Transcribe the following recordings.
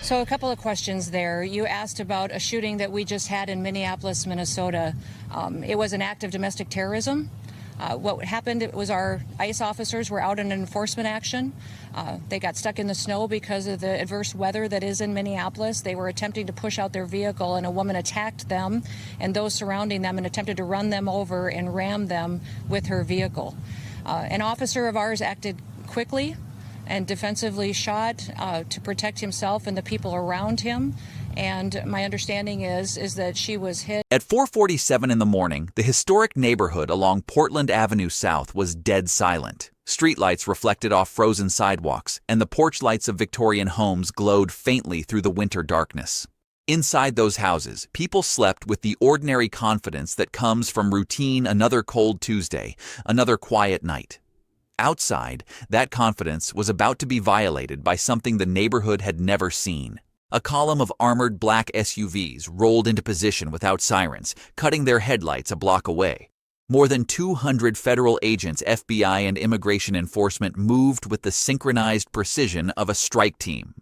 So a couple of questions there. You asked about a shooting that we just had in Minneapolis, Minnesota. It was an act of domestic terrorism. What happened was our ICE officers were out in an enforcement action. They got stuck in the snow because of the adverse weather that is in Minneapolis. They were attempting to push out their vehicle, and a woman attacked them and those surrounding them and attempted to run them over and ram them with her vehicle. An officer of ours acted quickly and defensively shot to protect himself and the people around him. And my understanding is that she was hit. At 4:47 in the morning, the historic neighborhood along Portland Avenue South was dead silent. Streetlights reflected off frozen sidewalks, and the porch lights of Victorian homes glowed faintly through the winter darkness. Inside those houses, people slept with the ordinary confidence that comes from routine, another cold Tuesday, another quiet night. Outside, that confidence was about to be violated by something the neighborhood had never seen. A column of armored black SUVs rolled into position without sirens, cutting their headlights a block away. More than 200 federal agents, FBI and immigration enforcement, moved with the synchronized precision of a strike team.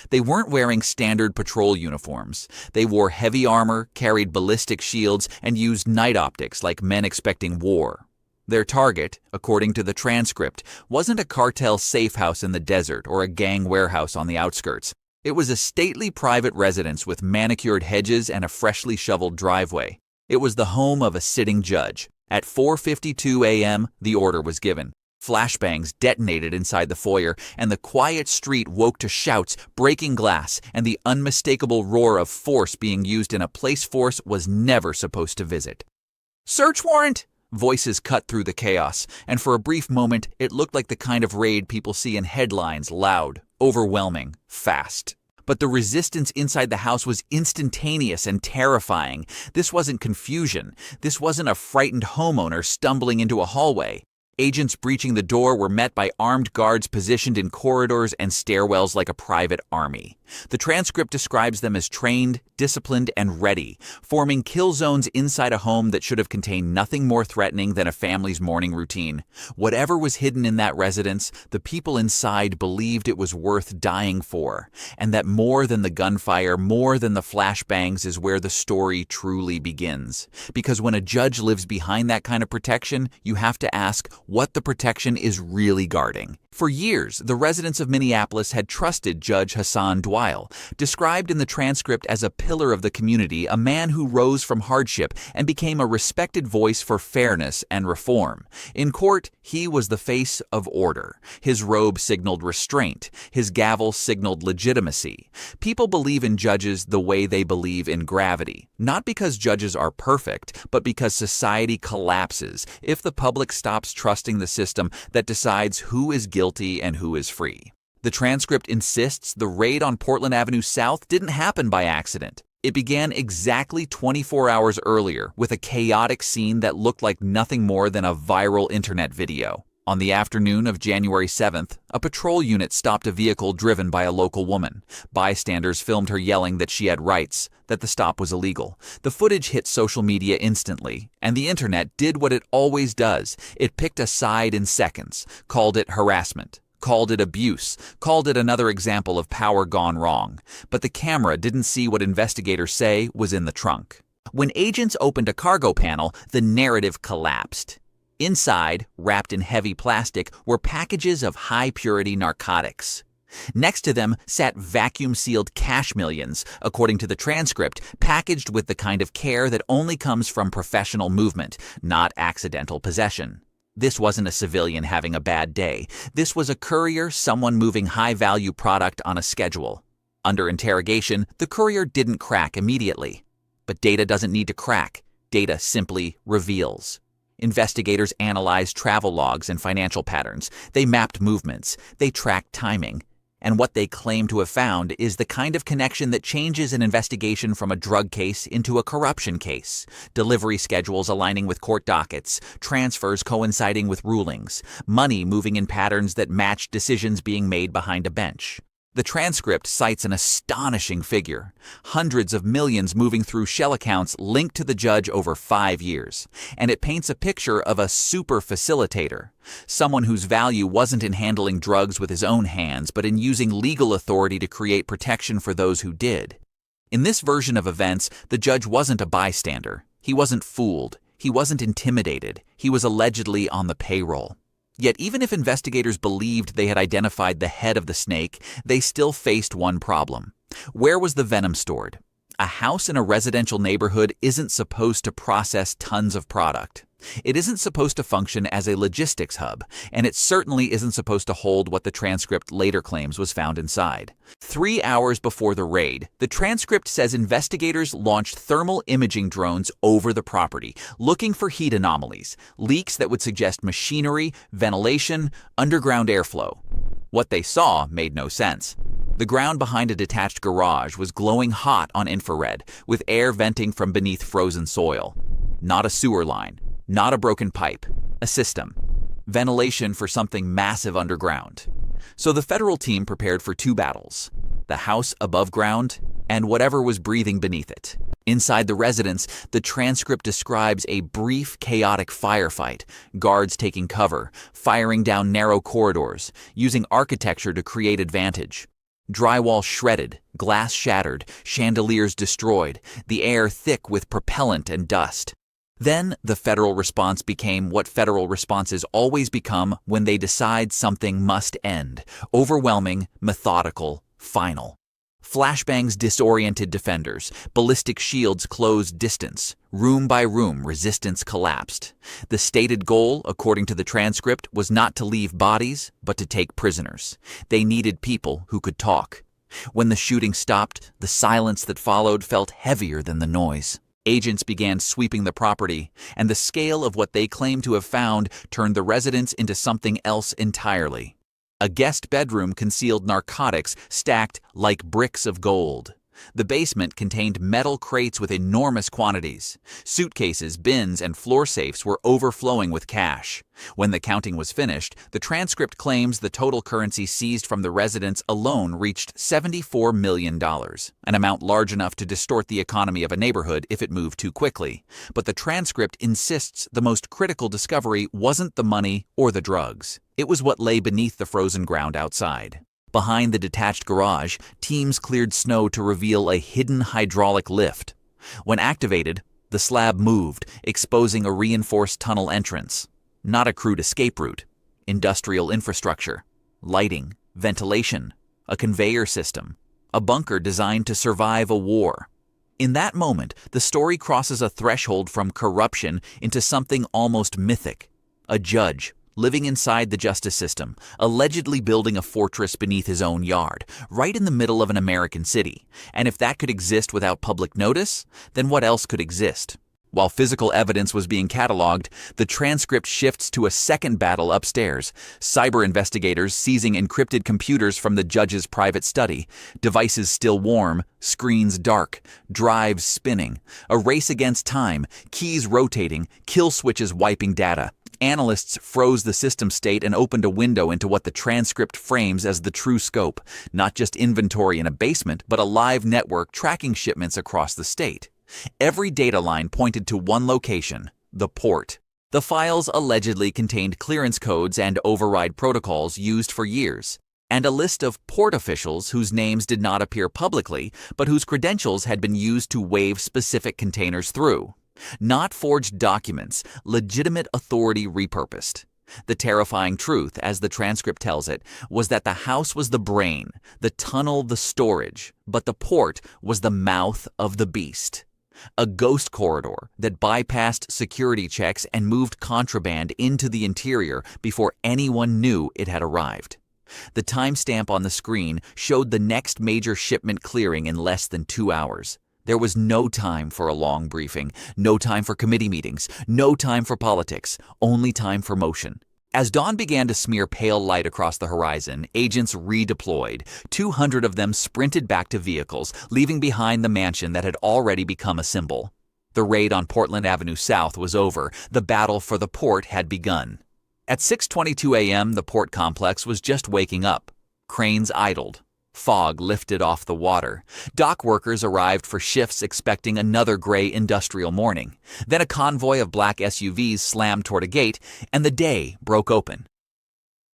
They weren't wearing standard patrol uniforms. They wore heavy armor, carried ballistic shields, and used night optics like men expecting war. Their target, according to the transcript, wasn't a cartel safe house in the desert or a gang warehouse on the outskirts. It was a stately private residence with manicured hedges and a freshly shoveled driveway. It was the home of a sitting judge. At 4:52 a.m., the order was given. Flashbangs detonated inside the foyer, and the quiet street woke to shouts, breaking glass, and the unmistakable roar of force being used in a place force was never supposed to visit. "Search warrant!" Voices cut through the chaos, and for a brief moment, it looked like the kind of raid people see in headlines, loud, overwhelming, fast. But the resistance inside the house was instantaneous and terrifying. This wasn't confusion. This wasn't a frightened homeowner stumbling into a hallway. Agents breaching the door were met by armed guards positioned in corridors and stairwells like a private army. The transcript describes them as trained, disciplined, and ready, forming kill zones inside a home that should have contained nothing more threatening than a family's morning routine. Whatever was hidden in that residence, the people inside believed it was worth dying for, and that more than the gunfire, more than the flashbangs is where the story truly begins. Because when a judge lives behind that kind of protection, you have to ask what the protection is really guarding. For years, the residents of Minneapolis had trusted Judge Hassan Dweil, described in the transcript as a pillar of the community, a man who rose from hardship and became a respected voice for fairness and reform. In court, he was the face of order. His robe signaled restraint. His gavel signaled legitimacy. People believe in judges the way they believe in gravity, not because judges are perfect, but because society collapses if the public stops trusting the system that decides who is guilty and who is free. The transcript insists the raid on Portland Avenue South didn't happen by accident. It began exactly 24 hours earlier with a chaotic scene that looked like nothing more than a viral internet video. On the afternoon of January 7th, a patrol unit stopped a vehicle driven by a local woman. Bystanders filmed her yelling that she had rights, that the stop was illegal. The footage hit social media instantly, and the internet did what it always does. It picked a side in seconds, called it harassment, called it abuse, called it another example of power gone wrong. But the camera didn't see what investigators say was in the trunk. When agents opened a cargo panel, the narrative collapsed. Inside, wrapped in heavy plastic, were packages of high-purity narcotics. Next to them sat vacuum-sealed cash millions, according to the transcript, packaged with the kind of care that only comes from professional movement, not accidental possession. This wasn't a civilian having a bad day. This was a courier, someone moving high-value product on a schedule. Under interrogation, the courier didn't crack immediately. But data doesn't need to crack. Data simply reveals. Investigators analyzed travel logs and financial patterns. They mapped movements. They tracked timing. And what they claim to have found is the kind of connection that changes an investigation from a drug case into a corruption case. Delivery schedules aligning with court dockets, transfers coinciding with rulings, money moving in patterns that match decisions being made behind a bench. The transcript cites an astonishing figure: hundreds of millions moving through shell accounts linked to the judge over 5 years, and it paints a picture of a super facilitator, someone whose value wasn't in handling drugs with his own hands, but in using legal authority to create protection for those who did. In this version of events, the judge wasn't a bystander. He wasn't fooled. He wasn't intimidated. He was allegedly on the payroll. Yet even if investigators believed they had identified the head of the snake, they still faced one problem. Where was the venom stored? A house in a residential neighborhood isn't supposed to process tons of product. It isn't supposed to function as a logistics hub, and it certainly isn't supposed to hold what the transcript later claims was found inside. 3 hours before the raid, the transcript says investigators launched thermal imaging drones over the property, looking for heat anomalies, leaks that would suggest machinery, ventilation, underground airflow. What they saw made no sense. The ground behind a detached garage was glowing hot on infrared, with air venting from beneath frozen soil. Not a sewer line. Not a broken pipe, a system. Ventilation for something massive underground. So the federal team prepared for 2 battles: the house above ground and whatever was breathing beneath it. Inside the residence, the transcript describes a brief, chaotic firefight, guards taking cover, firing down narrow corridors, using architecture to create advantage. Drywall shredded, glass shattered, chandeliers destroyed, the air thick with propellant and dust. Then the federal response became what federal responses always become when they decide something must end: overwhelming, methodical, final. Flashbangs disoriented defenders, ballistic shields closed distance. Room by room, resistance collapsed. The stated goal, according to the transcript, was not to leave bodies, but to take prisoners. They needed people who could talk. When the shooting stopped, the silence that followed felt heavier than the noise. Agents began sweeping the property, and the scale of what they claimed to have found turned the residence into something else entirely. A guest bedroom concealed narcotics stacked like bricks of gold. The basement contained metal crates with enormous quantities. Suitcases, bins, and floor safes were overflowing with cash. When the counting was finished, the transcript claims the total currency seized from the residence alone reached $74 million, an amount large enough to distort the economy of a neighborhood if it moved too quickly. But the transcript insists the most critical discovery wasn't the money or the drugs. It was what lay beneath the frozen ground outside. Behind the detached garage, teams cleared snow to reveal a hidden hydraulic lift. When activated, the slab moved, exposing a reinforced tunnel entrance. Not a crude escape route. Industrial infrastructure, lighting, ventilation, a conveyor system, a bunker designed to survive a war. In that moment, the story crosses a threshold from corruption into something almost mythic. A judge, living inside the justice system, allegedly building a fortress beneath his own yard, right in the middle of an American city. And if that could exist without public notice, then what else could exist? While physical evidence was being cataloged, the transcript shifts to a second battle upstairs: cyber investigators seizing encrypted computers from the judge's private study, devices still warm, screens dark, drives spinning, a race against time, keys rotating, kill switches wiping data. Analysts froze the system state and opened a window into what the transcript frames as the true scope: not just inventory in a basement, but a live network tracking shipments across the state. Every data line pointed to one location: the port. The files allegedly contained clearance codes and override protocols used for years, and a list of port officials whose names did not appear publicly, but whose credentials had been used to wave specific containers through. Not forged documents, legitimate authority repurposed. The terrifying truth, as the transcript tells it, was that the house was the brain, the tunnel the storage, but the port was the mouth of the beast. A ghost corridor that bypassed security checks and moved contraband into the interior before anyone knew it had arrived. The timestamp on the screen showed the next major shipment clearing in less than 2 hours. There was no time for a long briefing, no time for committee meetings, no time for politics, only time for motion. As dawn began to smear pale light across the horizon, agents redeployed. 200 of them sprinted back to vehicles, leaving behind the mansion that had already become a symbol. The raid on Portland Avenue South was over. The battle for the port had begun. At 6:22 a.m., the port complex was just waking up. Cranes idled. Fog lifted off the water. Dock workers arrived for shifts expecting another gray industrial morning. Then a convoy of black SUVs slammed toward a gate, and the day broke open.